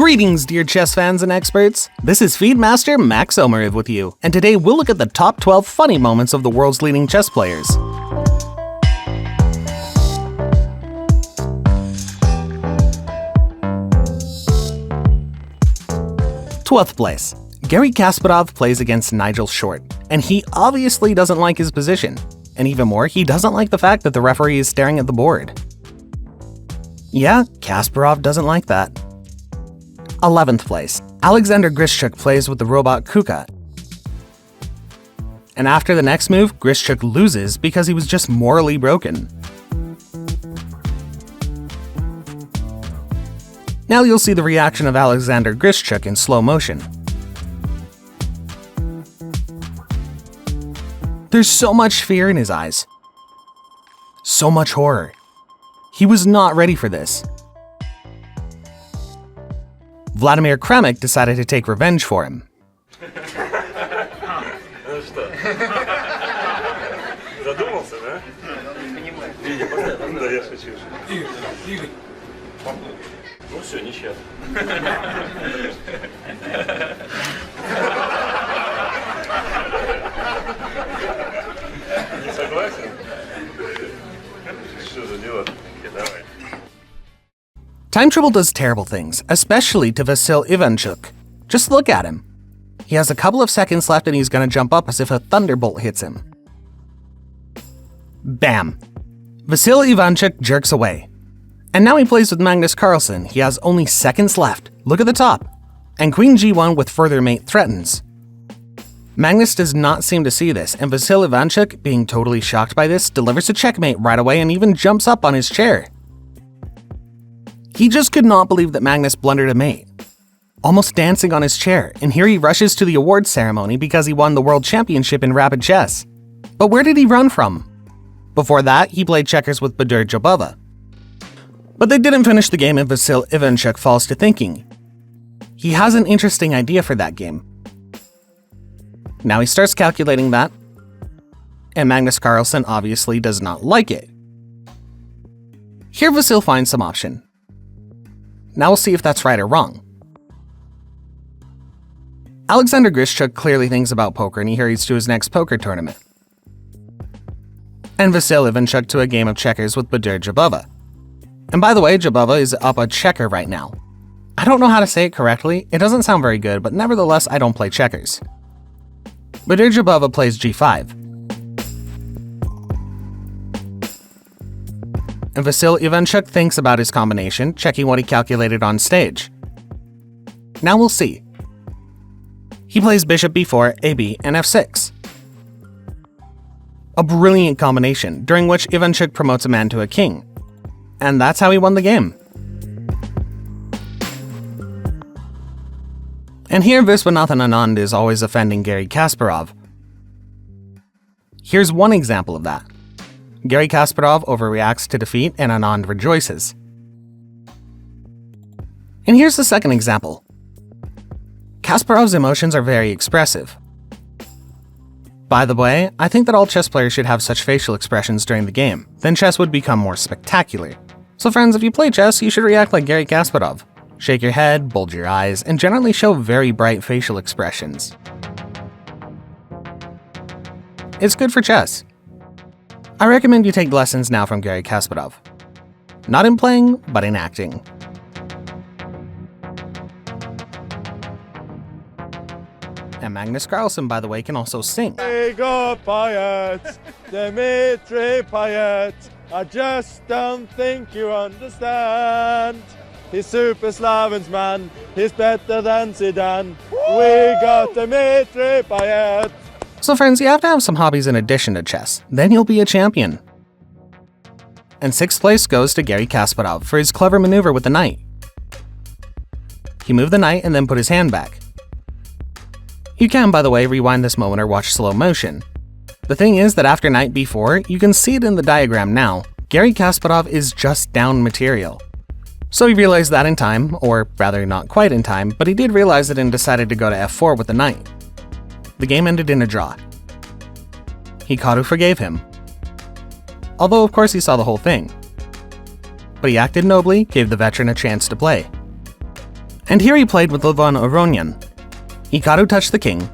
Greetings, dear chess fans and experts! This is FIDE Master Max Omariev with you, and today we'll look at the top 12 funny moments of the world's leading chess players. Twelfth place. Garry Kasparov plays against Nigel short, and he obviously doesn't like his position. And even more, he doesn't like the fact that the referee is staring at the board. Yeah, Kasparov doesn't like that. 11th place. Grischuk plays with the robot Kuka. And after the next move, Grischuk loses because he was just morally broken. Now you'll see the reaction of Grischuk in slow motion. There's so much fear in his eyes. So much horror. He was not ready for this. Vladimir Kramnik decided to take revenge for him. Time Trouble does terrible things, especially to Ivanchuk. Just look at him. He has a couple of seconds left and he's gonna jump up as if a thunderbolt hits him. Bam! Ivanchuk jerks away. And now he plays with Magnus Carlsen. He has only seconds left. Look at the top. And Queen G1 with further mate threatens. Magnus does not seem to see this, and Ivanchuk, being totally shocked by this, delivers a checkmate right away and even jumps up on his chair. He just could not believe that Magnus blundered a mate, almost dancing on his chair, and here he rushes to the awards ceremony because he won the world championship in rapid chess. But where did he run from? Before that, he played checkers with Badur Jabova. But they didn't finish the game and Ivanchuk falls to thinking. He has an interesting idea for that game. Now he starts calculating that, and Magnus Carlsen obviously does not like it. Here Vasil finds some option. Now we'll see if that's right or wrong. Grischuk clearly thinks about poker and he hurries to his next poker tournament. And Ivanchuk to a game of checkers with Badur Jabova. And by the way, Jabova is up a checker right now. I don't know how to say it correctly, it doesn't sound very good, but nevertheless I don't play checkers. Badur Jabova plays G5. And Ivanchuk thinks about his combination, checking what he calculated on stage. Now we'll see. He plays Bishop B4, AB, and F6. A brilliant combination, during which Ivanchuk promotes a man to a king. And that's how he won the game. And here Viswanathan Anand is always offending Garry Kasparov. Here's one example of that. Garry Kasparov overreacts to defeat and Anand rejoices. And here's the second example. Kasparov's emotions are very expressive. By the way, I think that all chess players should have such facial expressions during the game, then chess would become more spectacular. So friends, if you play chess, you should react like Garry Kasparov. Shake your head, bulge your eyes, and generally show very bright facial expressions. It's good for chess. I recommend you take lessons now from Garry Kasparov. Not in playing, but in acting. And Magnus Carlsen, by the way, can also sing. Dimitri Payet, I just don't think you understand. He's super Slavens man, he's better than Zidane. We got Dimitri Payet. So friends, you have to have some hobbies in addition to chess, then you'll be a champion. And 6th place goes to Garry Kasparov for his clever maneuver with the knight. He moved the knight and then put his hand back. You can, by the way, rewind this moment or watch slow motion. The thing is that after knight b4, you can see it in the diagram now, Garry Kasparov is just down material. So he realized that in time, or rather not quite in time, but he did realize it and decided to go to f4 with the knight. The game ended in a draw. Hikaru forgave him. Although of course he saw the whole thing. But he acted nobly, gave the veteran a chance to play. And here he played with Levon Aronian. Hikaru touched the king.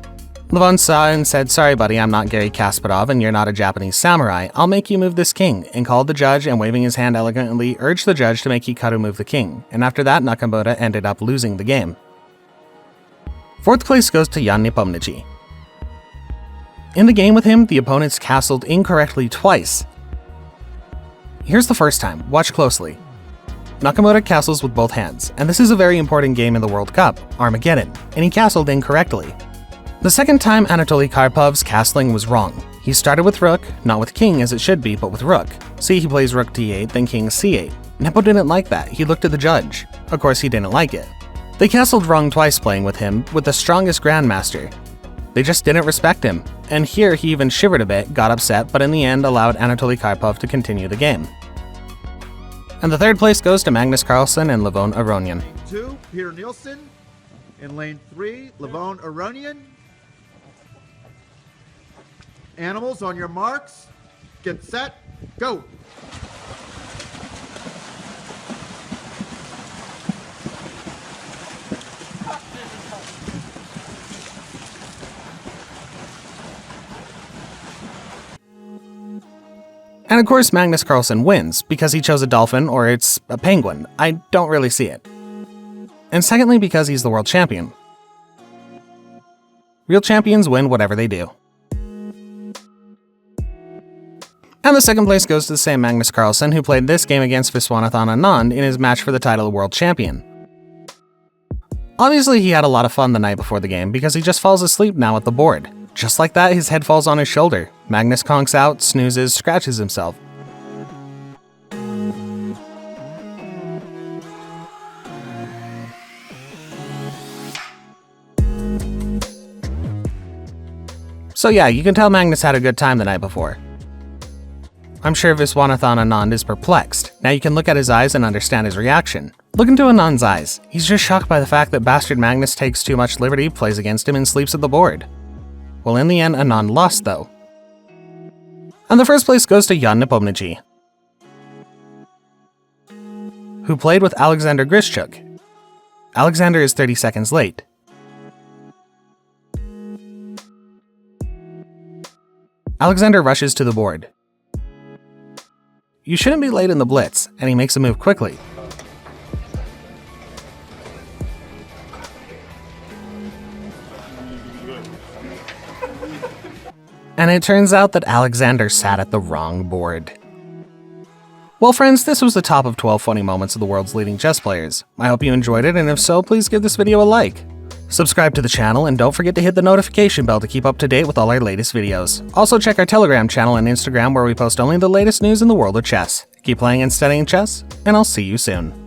Levon saw and said, "Sorry buddy, I'm not Garry Kasparov and you're not a Japanese samurai. I'll make you move this king," and called the judge and waving his hand elegantly urged the judge to make Hikaru move the king, and after that Nakamura ended up losing the game. Fourth place goes to Jan Nepomniachtchi. In the game with him, the opponents castled incorrectly twice. Here's the first time, watch closely. Nakamura castles with both hands, and this is a very important game in the World Cup, Armageddon, and he castled incorrectly. The second time Anatoly Karpov's castling was wrong. He started with rook, not with king as it should be, but with rook. See, he plays rook d8, then king c8. Nepo didn't like that, he looked at the judge. Of course he didn't like it. They castled wrong twice playing with him, with the strongest grandmaster. They just didn't respect him, and here he even shivered a bit, got upset, but in the end allowed Anatoly Karpov to continue the game. And the third place goes to Magnus Carlsen and Levon Aronian. 2, Peter Nielsen. In lane 3, Levon Aronian. Animals on your marks. Get set, go. And of course Magnus Carlsen wins, because he chose a dolphin or it's a penguin. I don't really see it. And secondly, because he's the world champion. Real champions win whatever they do. And the second place goes to the same Magnus Carlsen, who played this game against Viswanathan Anand in his match for the title of world champion. Obviously he had a lot of fun the night before the game because he just falls asleep now at the board. Just like that, his head falls on his shoulder. Magnus conks out, snoozes, scratches himself. So yeah, you can tell Magnus had a good time the night before. I'm sure Viswanathan Anand is perplexed. Now you can look at his eyes and understand his reaction. Look into Anand's eyes. He's just shocked by the fact that bastard Magnus takes too much liberty, plays against him, and sleeps at the board. Well, in the end, Anand lost though. And the first place goes to Jan Nepomniachtchi, who played with Alexander Grischuk. Alexander is 30 seconds late. Alexander rushes to the board. You shouldn't be late in the blitz, and he makes a move quickly. And it turns out that Alexander sat at the wrong board. Well friends, this was the top of 12 funny moments of the world's leading chess players. I hope you enjoyed it, and if so, please give this video a like. Subscribe to the channel, and don't forget to hit the notification bell to keep up to date with all our latest videos. Also check our Telegram channel and Instagram where we post only the latest news in the world of chess. Keep playing and studying chess, and I'll see you soon.